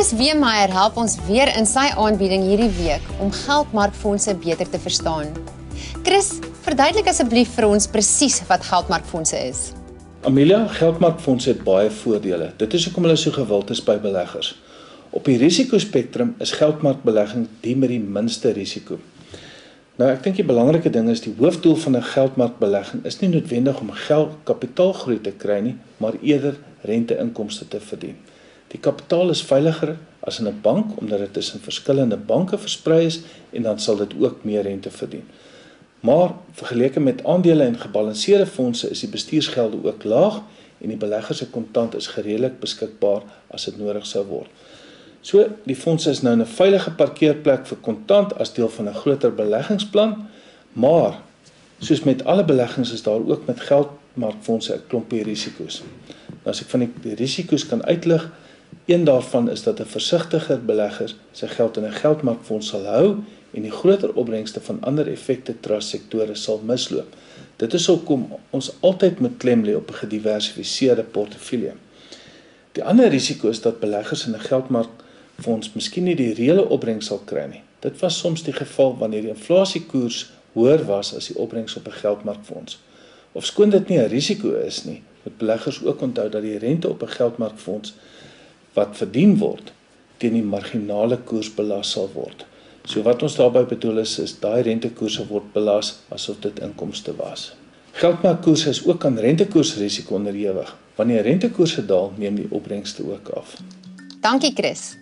Chris Weemeyer help ons weer in sy aanbieding hierdie week om geldmarkfondse beter te verstaan. Chris, verduidelik asseblief vir ons presies wat geldmarkfondse is. Amelia, geldmarkfondse het baie voordele. Dit is hoekom hulle so gewild is by beleggers. Op die risikospektrum is geldmarkbelegging die met die minste risiko. Nou, ek dink die belangrike ding is die hoofdoel van 'n geldmarkbelegging is nie noodwendig om kapitaalgroei te kry nie, maar eerder renteinkomste te verdien. Die kapitaal is veiliger as in 'n bank omdat dit tussen verskillende banke versprei is en dan sal dit ook meer rente verdien. Maar vergeleke met aandele en gebalanseerde fondse is die bestuursgelde ook laag en die belegger se kontant is redelik beskikbaar as dit nodig sou word. So, die fondse is nou 'n veilige parkeerplek vir kontant as deel van 'n groter beleggingsplan, maar soos met alle beleggings is daar ook met geldmarkfondse 'n klompie risiko's. Nou, as ek van die risiko's kan uitlig, een daarvan is dat 'n versigtiger belegger sy geld in 'n geldmarkfonds sal hou en die groter opbrengste van ander effekte trust sektore sal misloop. Dit is hoekom ons altyd moet klem lê op 'n gediversifiseerde portefeulje. Die ander risiko is dat beleggers in 'n geldmarkfonds miskien nie die reële opbrengs sal kry nie. Dit was soms die geval wanneer die inflasiekoers hoër was as die opbrengs op 'n geldmarkfonds. Ofskoon dit nie 'n risiko is nie, moet beleggers ook onthou dat die rente op 'n geldmarkfonds wat verdien word, teen die marginale koers belas sal word. So wat ons daarby bedoel is daai rentekoerse word belas asof dit inkomste was. Geldmarkkoerse is ook aan rentekoersrisiko onderhewig. Wanneer rentekoerse daal, neem die opbrengste ook af. Dankie Chris.